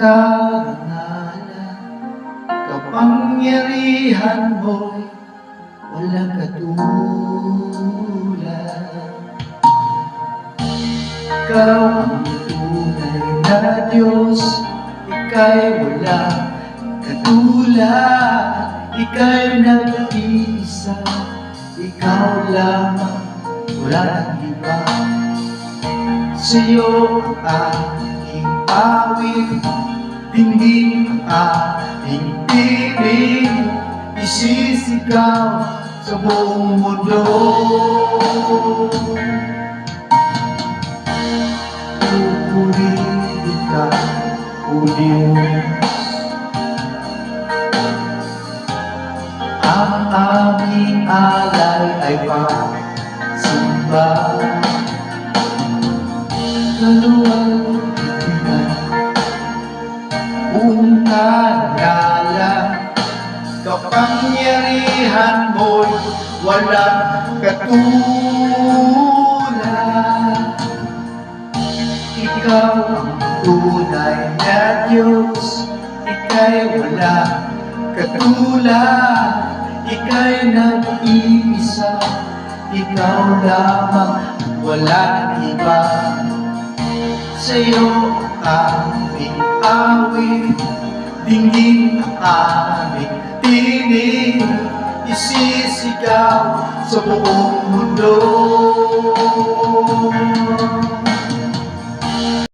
karangalan, kapangyarihan mo'y walang katulad. Ikaw ang tunay na Diyos, ika'y walang katulad. Ika'y nag-iisa, ikaw lamang, wala nang iba. Sa'yo ang aking awit, dinggin ang aking tinig, isisigaw sa buong mundo. Pupurihin ka, O Diyos. Ang aming alay ay pagsamba, kaluwalhatian, buong karangalan, kapangyarihan mo'y walang katulad. Ikaw ang tunay na Diyos, ika'y walang katulad. Ika'y nag-iisa, ikaw lamang at walang iba. Sa'yo ang aming awit, dinggin ang aming tinig, isisigaw sa buong mundo.